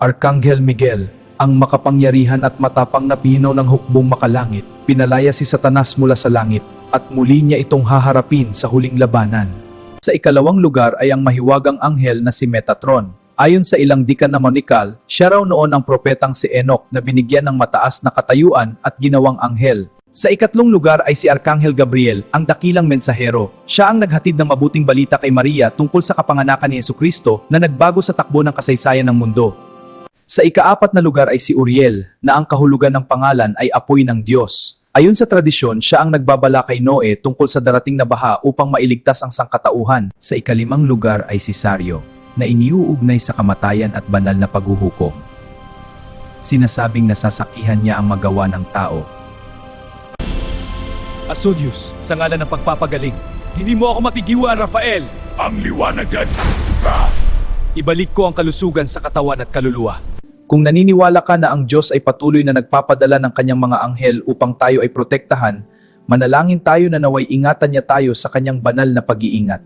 Arkanghel Miguel, ang makapangyarihan at matapang na pinaw ng hukbong makalangit, pinalaya si Satanas mula sa langit at muli niya itong haharapin sa huling labanan. Sa ikalawang lugar ay ang mahiwagang anghel na si Metatron. Ayon sa ilang dikanonikal, siya raw noon ang propetang si Enoch na binigyan ng mataas na katayuan at ginawang anghel. Sa ikatlong lugar ay si Arkanghel Gabriel, ang dakilang mensahero. Siya ang naghatid ng mabuting balita kay Maria tungkol sa kapanganakan ni Jesucristo na nagbago sa takbo ng kasaysayan ng mundo. Sa ikaapat na lugar ay si Uriel, na ang kahulugan ng pangalan ay apoy ng Diyos. Ayon sa tradisyon, siya ang nagbabala kay Noe tungkol sa darating na baha upang mailigtas ang sangkatauhan. Sa ikalimang lugar ay si Sario, na iniuugnay sa kamatayan at banal na paghuhukom. Sinasabing nasasakihan niya ang magawa ng tao. Asodius, sa ngalan ng pagpapagaling, hindi mo ako mapigiwan, Rafael! Ang liwanagan. Ibalik ko ang kalusugan sa katawan at kaluluwa. Kung naniniwala ka na ang Diyos ay patuloy na nagpapadala ng kanyang mga anghel upang tayo ay protektahan, manalangin tayo na naway ingatan niya tayo sa kanyang banal na pag-iingat.